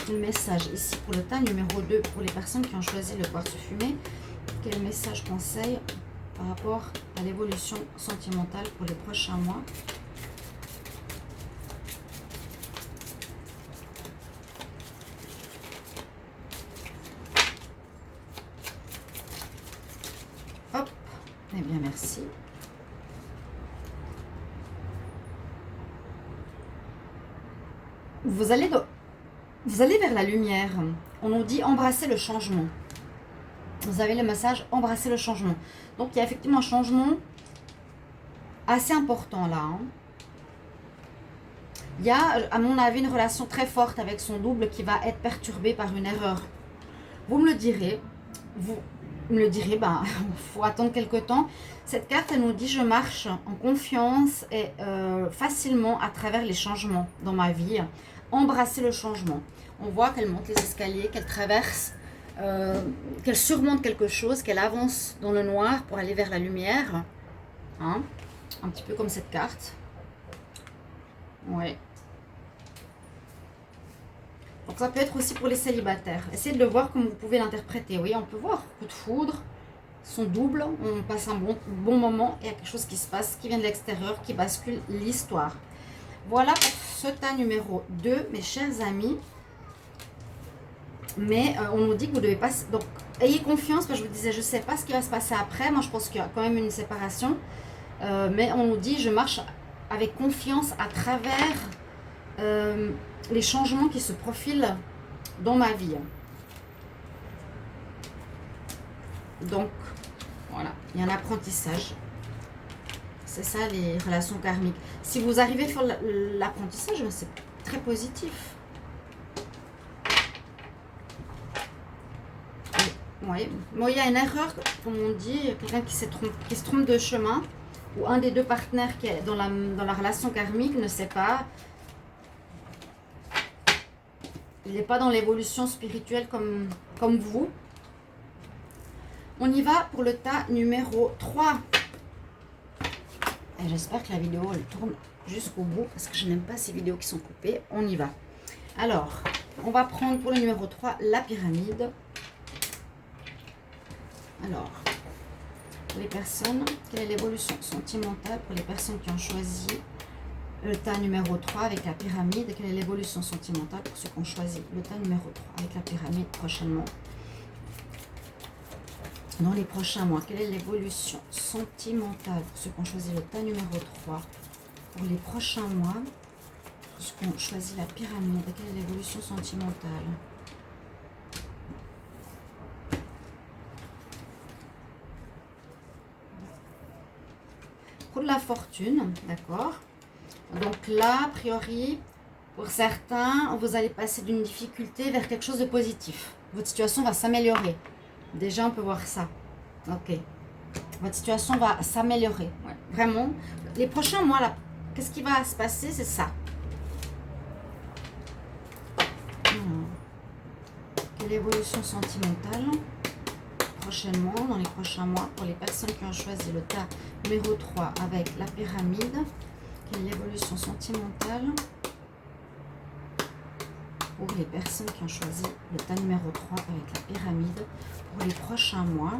le message ici pour le tas numéro 2 pour les personnes qui ont choisi le quartz fumé. Quel message conseil par rapport à l'évolution sentimentale pour les prochains mois? Hop, eh bien merci. Vous allez vers la lumière. On nous dit embrasser le changement. Vous avez le message embrasser le changement. Donc il y a effectivement un changement assez important là. Hein. Il y a, à mon avis, une relation très forte avec son double qui va être perturbée par une erreur. Vous me le direz. Vous me le direz, ben, faut attendre quelques temps. Cette carte, elle nous dit je marche en confiance et facilement à travers les changements dans ma vie. Embrasser le changement. On voit qu'elle monte les escaliers, qu'elle traverse, qu'elle surmonte quelque chose, qu'elle avance dans le noir pour aller vers la lumière. Hein? Un petit peu comme cette carte. Ouais. Donc ça peut être aussi pour les célibataires. Essayez de le voir comme vous pouvez l'interpréter. Oui, on peut voir coup de foudre, son double, on passe un bon moment et il y a quelque chose qui se passe, qui vient de l'extérieur, qui bascule l'histoire. Voilà pour ce tas numéro 2, mes chers amis. Mais on nous dit que vous devez pas... Donc, ayez confiance, parce que je vous disais, je ne sais pas ce qui va se passer après. Moi, je pense qu'il y a quand même une séparation. Mais on nous dit, je marche avec confiance à travers les changements qui se profilent dans ma vie. Donc, voilà, il y a un apprentissage. C'est ça, les relations karmiques. Si vous arrivez à faire l'apprentissage, c'est très positif. Oui, bon, il y a une erreur, comme on dit, quelqu'un qui se trompe de chemin, ou un des deux partenaires qui est dans la relation karmique ne sait pas. Il n'est pas dans l'évolution spirituelle comme vous. On y va pour le tas numéro 3. Et j'espère que la vidéo elle tourne jusqu'au bout parce que je n'aime pas ces vidéos qui sont coupées. On y va. Alors, on va prendre pour le numéro 3 la pyramide. Alors, pour les personnes, quelle est l'évolution sentimentale pour les personnes qui ont choisi le tas numéro 3 avec la pyramide? Quelle est l'évolution sentimentale pour ceux qui ont choisi le tas numéro 3 avec la pyramide prochainement? Dans les prochains mois, quelle est l'évolution sentimentale pour ceux qui ont choisi le tas numéro 3 pour les prochains mois? Pour ceux qui ont choisi la pyramide, quelle est l'évolution sentimentale? Pour de la fortune, d'accord. Donc là, a priori, pour certains, vous allez passer d'une difficulté vers quelque chose de positif. Votre situation va s'améliorer. Déjà, on peut voir ça. Ok. Votre situation va s'améliorer. Ouais, vraiment. Les prochains mois, là, qu'est-ce qui va se passer? C'est ça. Quelle évolution sentimentale pour prochainement, dans les prochains mois, pour les personnes qui ont choisi le tas numéro 3 avec la pyramide. Quelle est l'évolution sentimentale pour les personnes qui ont choisi le tas numéro 3 avec la pyramide pour les prochains mois?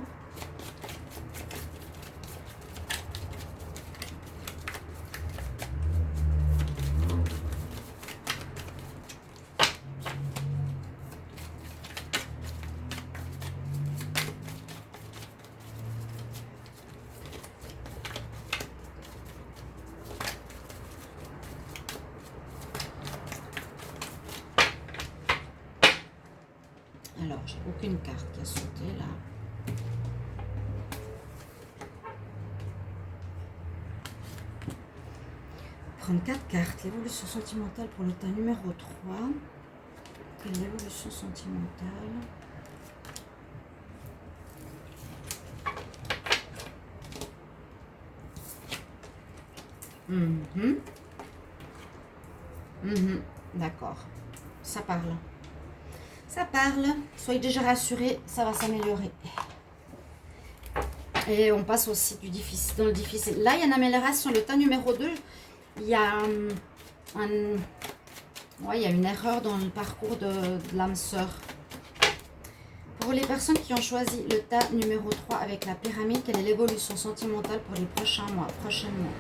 Alors, j'ai aucune carte qui a sauté là. Prendre 4 cartes. L'évolution sentimentale pour le tas numéro 3. Quelle est l'évolution sentimentale? D'accord. Ça parle. Ça parle. Soyez déjà rassurés, ça va s'améliorer. Et on passe aussi du difficile, dans le difficile. Là, il y a une amélioration. Le tas numéro 2, il y a il y a une erreur dans le parcours de l'âme sœur. Pour les personnes qui ont choisi le tas numéro 3 avec la pyramide, quelle est l'évolution sentimentale pour les prochains mois, prochainement?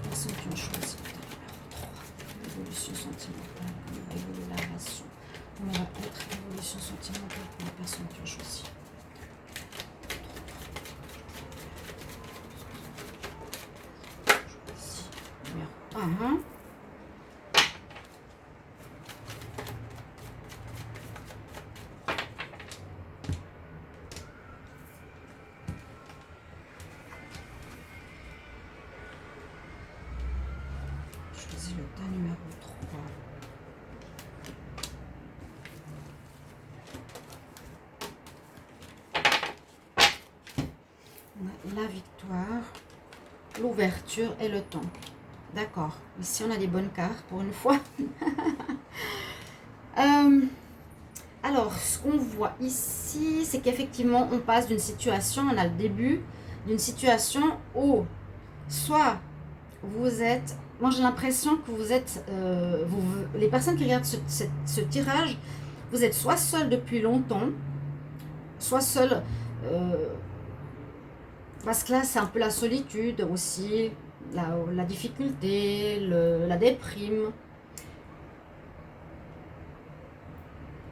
Les personnes qui ont choisi le tas numéro 3, l'évolution sentimentale, comment va évoluer la relation, comment va être l'évolution sentimentale pour les personnes qui ont choisi. Numéro 1. Choisis le tas numéro 3. On a la victoire, l'ouverture et le temps. D'accord. Ici, on a des bonnes cartes pour une fois. Alors, ce qu'on voit ici, c'est qu'effectivement, on passe d'une situation, on a le début d'une situation où soit vous êtes... Moi, j'ai l'impression que vous êtes... les personnes qui regardent ce tirage, vous êtes soit seul depuis longtemps, soit seul... parce que là, c'est un peu la solitude aussi, la difficulté, la déprime.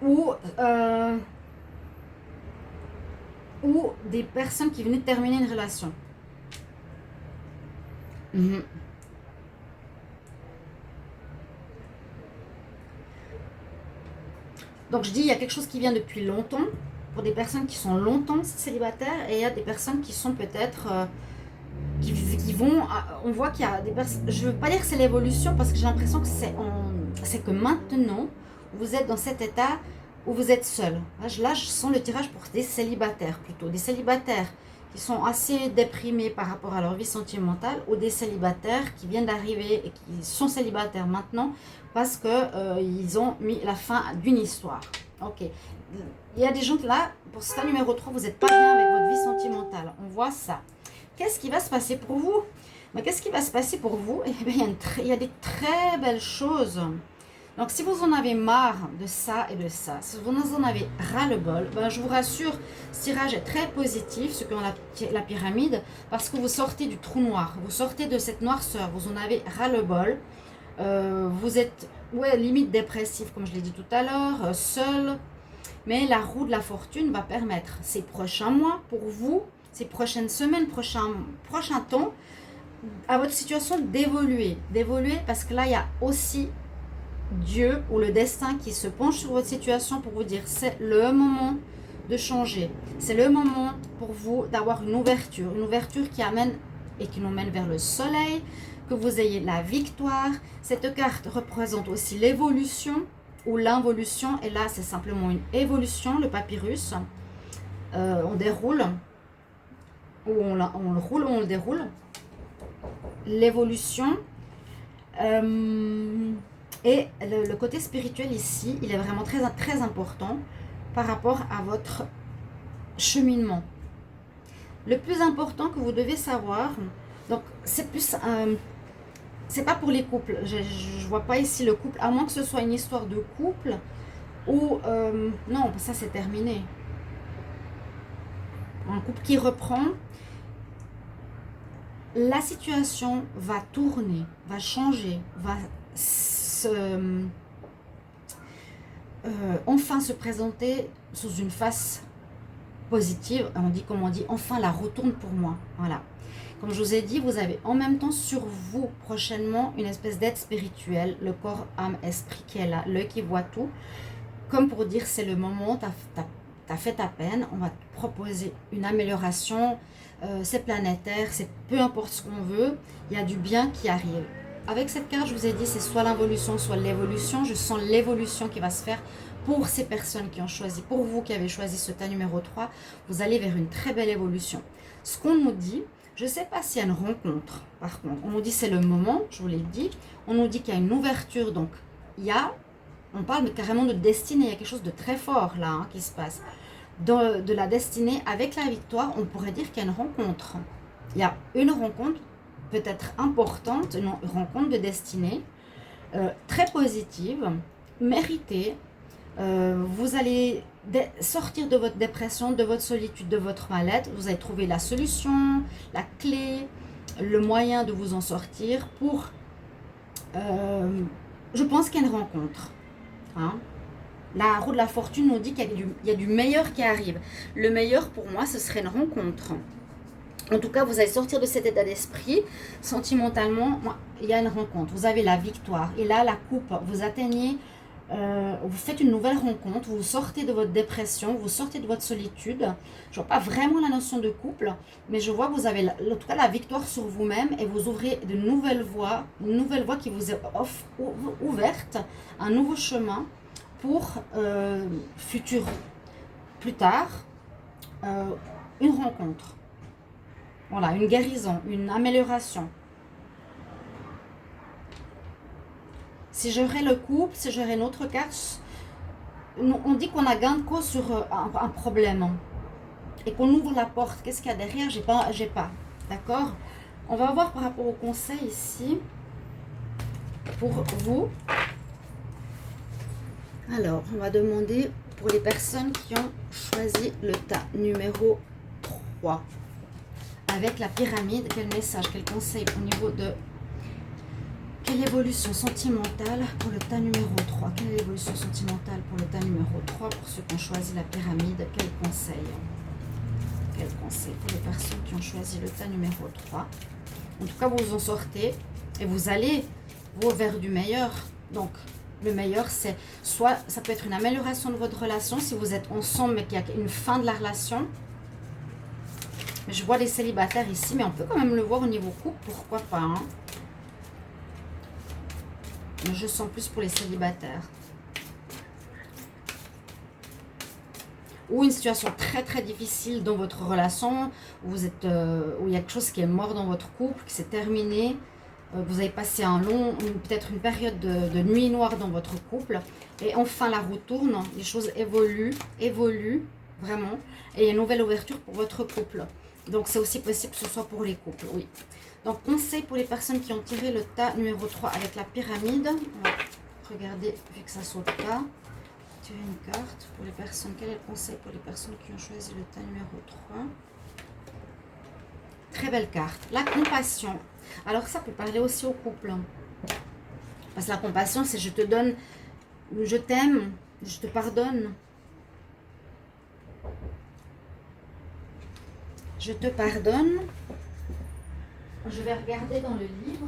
Ou des personnes qui venaient de terminer une relation. Donc je dis, il y a quelque chose qui vient depuis longtemps, pour des personnes qui sont longtemps célibataires, et il y a des personnes qui sont peut-être... qui vont... On voit qu'il y a des personnes... Je ne veux pas dire que c'est l'évolution, parce que j'ai l'impression que c'est que maintenant, vous êtes dans cet état où vous êtes seul. Là, je sens le tirage pour des célibataires plutôt. Des célibataires qui sont assez déprimés par rapport à leur vie sentimentale, ou des célibataires qui viennent d'arriver et qui sont célibataires maintenant parce qu'ils ont mis la fin d'une histoire. Ok. Il y a des gens là, pour ce cas numéro 3, vous n'êtes pas bien avec votre vie sentimentale. On voit ça. Qu'est-ce qui va se passer pour vous? Qu'est-ce qui va se passer pour vous? Eh bien, il y a des très belles choses. Donc, si vous en avez marre de ça et de ça, si vous en avez ras-le-bol, je vous rassure, ce tirage est très positif, ceux qui ont la pyramide, parce que vous sortez du trou noir, vous sortez de cette noirceur, vous en avez ras-le-bol, vous êtes limite dépressif, comme je l'ai dit tout à l'heure, seul, mais la roue de la fortune va permettre ces prochains mois pour vous, ces prochaines semaines, prochain temps, à votre situation d'évoluer, parce que là, il y a aussi Dieu ou le destin qui se penche sur votre situation pour vous dire c'est le moment de changer. C'est le moment pour vous d'avoir une ouverture qui amène et qui nous mène vers le soleil, que vous ayez la victoire. Cette carte représente aussi l'évolution ou l'involution, et là c'est simplement une évolution, le papyrus. On déroule, ou on le roule ou on le déroule. L'évolution. Et le côté spirituel ici, il est vraiment très, très important par rapport à votre cheminement. Le plus important que vous devez savoir, donc c'est plus, c'est pas pour les couples, je vois pas ici le couple, à moins que ce soit une histoire de couple, ou non, ça c'est terminé. Un couple qui reprend, la situation va tourner, va changer, va enfin se présenter sous une face positive. On dit, comme on dit, enfin la retourne pour moi. Voilà. Comme je vous ai dit, vous avez en même temps sur vous prochainement une espèce d'aide spirituelle, le corps, âme, esprit qui est là, l'œil qui voit tout. Comme pour dire, c'est le moment, t'as fait ta peine, on va te proposer une amélioration, c'est planétaire, c'est peu importe ce qu'on veut, il y a du bien qui arrive. Avec cette carte, je vous ai dit, c'est soit l'involution, soit l'évolution. Je sens l'évolution qui va se faire pour ces personnes qui ont choisi, pour vous qui avez choisi ce tas numéro 3, vous allez vers une très belle évolution. Ce qu'on nous dit, je ne sais pas s'il y a une rencontre, par contre, on nous dit c'est le moment, je vous l'ai dit, on nous dit qu'il y a une ouverture, donc il y a, on parle carrément de destinée, il y a quelque chose de très fort là hein, qui se passe. De la destinée, avec la victoire, on pourrait dire qu'il y a une rencontre. Il y a une rencontre peut-être importante, une rencontre de destinée, très positive, méritée. Vous allez sortir de votre dépression, de votre solitude, de votre mal-être. Vous allez trouver la solution, la clé, le moyen de vous en sortir pour... je pense qu'il y a une rencontre. Hein. La roue de la fortune nous dit qu'il y a du meilleur qui arrive. Le meilleur pour moi, ce serait une rencontre. En tout cas, vous allez sortir de cet état d'esprit. Sentimentalement, il y a une rencontre. Vous avez la victoire. Et là, la coupe, vous atteignez... vous faites une nouvelle rencontre, vous sortez de votre dépression, vous sortez de votre solitude. Je ne vois pas vraiment la notion de couple, mais je vois que vous avez en tout cas la victoire sur vous-même et vous ouvrez de nouvelles voies, une nouvelle voie qui vous est ouverte, un nouveau chemin pour futur, plus tard, une rencontre. Voilà, une guérison, une amélioration. Si j'aurais le couple, si j'aurais une autre carte, on dit qu'on a gain de cause sur un problème. Et qu'on ouvre la porte. Qu'est-ce qu'il y a derrière? J'ai pas. D'accord? On va voir par rapport au conseil ici. Pour vous. Alors, on va demander pour les personnes qui ont choisi le tas numéro 3. Avec la pyramide, quel message, quel conseil au niveau de... Quelle évolution sentimentale pour le tas numéro 3? Quelle est l'évolution sentimentale pour le tas numéro 3 pour ceux qui ont choisi la pyramide? Quel conseil? Quel conseil pour les personnes qui ont choisi le tas numéro 3? En tout cas, vous vous en sortez et vous allez vers du meilleur. Donc, le meilleur, c'est soit, ça peut être une amélioration de votre relation si vous êtes ensemble mais qu'il y a une fin de la relation. Mais je vois les célibataires ici, mais on peut quand même le voir au niveau couple, pourquoi pas, hein? Je sens plus pour les célibataires. Ou une situation très très difficile dans votre relation, où, vous êtes, où il y a quelque chose qui est mort dans votre couple, qui s'est terminé. Vous avez passé peut-être une période de nuit noire dans votre couple. Et enfin la roue tourne, les choses évoluent vraiment. Et il y a une nouvelle ouverture pour votre couple. Donc c'est aussi possible que ce soit pour les couples, oui. Donc, conseil pour les personnes qui ont tiré le tas numéro 3 avec la pyramide. On va regarder, vu que ça ne saute pas. Tirer une carte pour les personnes. Quel est le conseil pour les personnes qui ont choisi le tas numéro 3? Très belle carte. La compassion. Alors, ça peut parler aussi au couple. Parce que la compassion, c'est je te donne, je t'aime, je te pardonne. Je te pardonne. Je vais regarder dans le livre.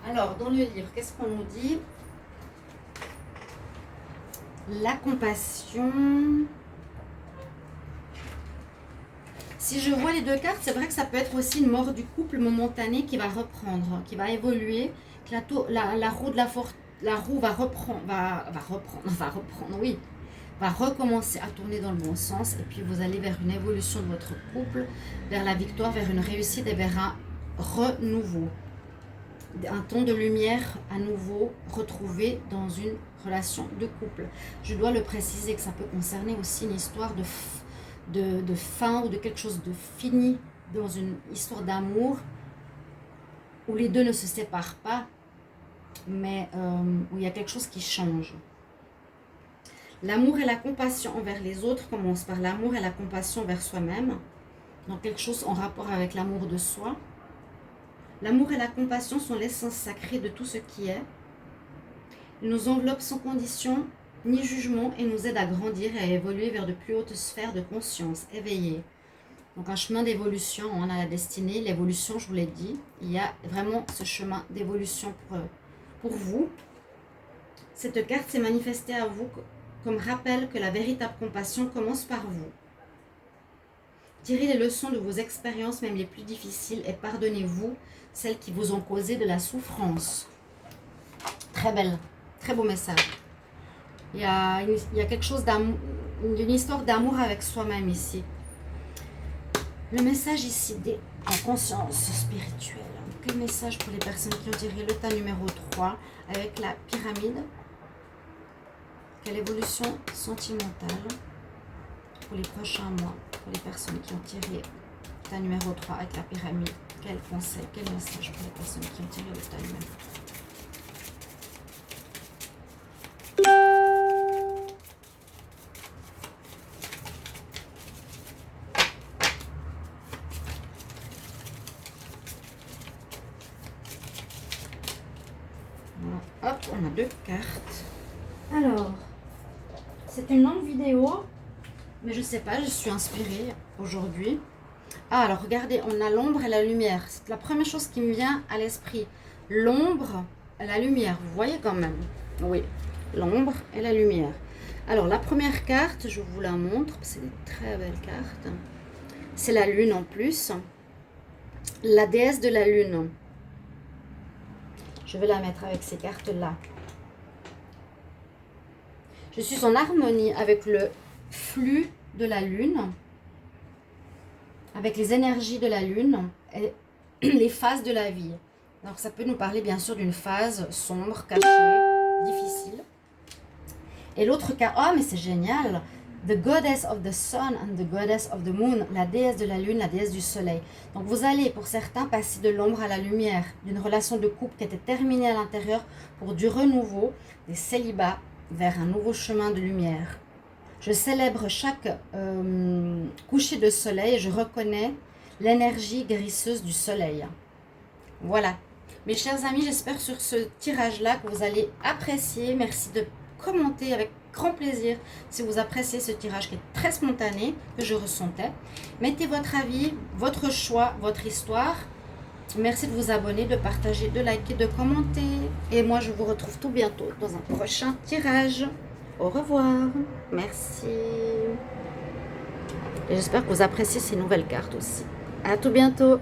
Alors, dans le livre, qu'est-ce qu'on nous dit? La compassion. Si je vois les deux cartes, c'est vrai que ça peut être aussi une mort du couple momentanée qui va reprendre, qui va évoluer. La roue de la roue va reprendre, oui, va recommencer à tourner dans le bon sens. Et puis vous allez vers une évolution de votre couple, vers la victoire, vers une réussite et vers un renouveau. Un ton de lumière à nouveau retrouvé dans une relation de couple. Je dois le préciser que ça peut concerner aussi une histoire de fin ou de quelque chose de fini dans une histoire d'amour où les deux ne se séparent pas, mais où il y a quelque chose qui change. L'amour et la compassion envers les autres commencent par l'amour et la compassion vers soi-même, donc quelque chose en rapport avec l'amour de soi. L'amour et la compassion sont l'essence sacrée de tout ce qui est. Ils nous enveloppent sans condition ni jugement et nous aident à grandir et à évoluer vers de plus hautes sphères de conscience éveillées. Donc un chemin d'évolution, on a la destinée, l'évolution, je vous l'ai dit. Il y a vraiment ce chemin d'évolution pour vous. Cette carte s'est manifestée à vous comme rappel que la véritable compassion commence par vous. Tirez les leçons de vos expériences, même les plus difficiles, et pardonnez-vous celles qui vous ont causé de la souffrance. Très belle, très beau message. Il y a quelque chose d'amour, une histoire d'amour avec soi-même ici. Le message ici en conscience spirituelle. Quel message pour les personnes qui ont tiré le tas numéro 3 avec la pyramide? Quelle évolution sentimentale pour les prochains mois, pour les personnes qui ont tiré le tas numéro 3 avec la pyramide? Quel conseil, quel message pour les personnes qui ont tiré le tas numéro 3? Hop, on a 2 cartes. Alors, c'est une longue vidéo, mais je sais pas, je suis inspirée aujourd'hui. Ah, alors regardez, on a l'ombre et la lumière. C'est la première chose qui me vient à l'esprit. L'ombre et la lumière, vous voyez quand même? Oui, l'ombre et la lumière. Alors, la première carte, je vous la montre, c'est des très belles cartes. C'est la lune en plus. La déesse de la lune. Je vais la mettre avec ces cartes-là. Je suis en harmonie avec le flux de la lune, avec les énergies de la lune et les phases de la vie. Donc ça peut nous parler bien sûr d'une phase sombre, cachée, difficile. Et l'autre carte, oh mais c'est génial! The goddess of the sun and the goddess of the moon, la déesse de la lune, la déesse du soleil. Donc vous allez pour certains passer de l'ombre à la lumière, d'une relation de couple qui était terminée à l'intérieur pour du renouveau, des célibats vers un nouveau chemin de lumière. Je célèbre chaque coucher de soleil et je reconnais l'énergie guérisseuse du soleil. Voilà. Mes chers amis, j'espère sur ce tirage-là que vous allez apprécier. Merci de commenter avec grand plaisir si vous appréciez ce tirage qui est très spontané, que je ressentais. Mettez votre avis, votre choix, votre histoire. Merci de vous abonner, de partager, de liker, de commenter. Et moi, je vous retrouve tout bientôt dans un prochain tirage. Au revoir. Merci. Et j'espère que vous appréciez ces nouvelles cartes aussi. À tout bientôt.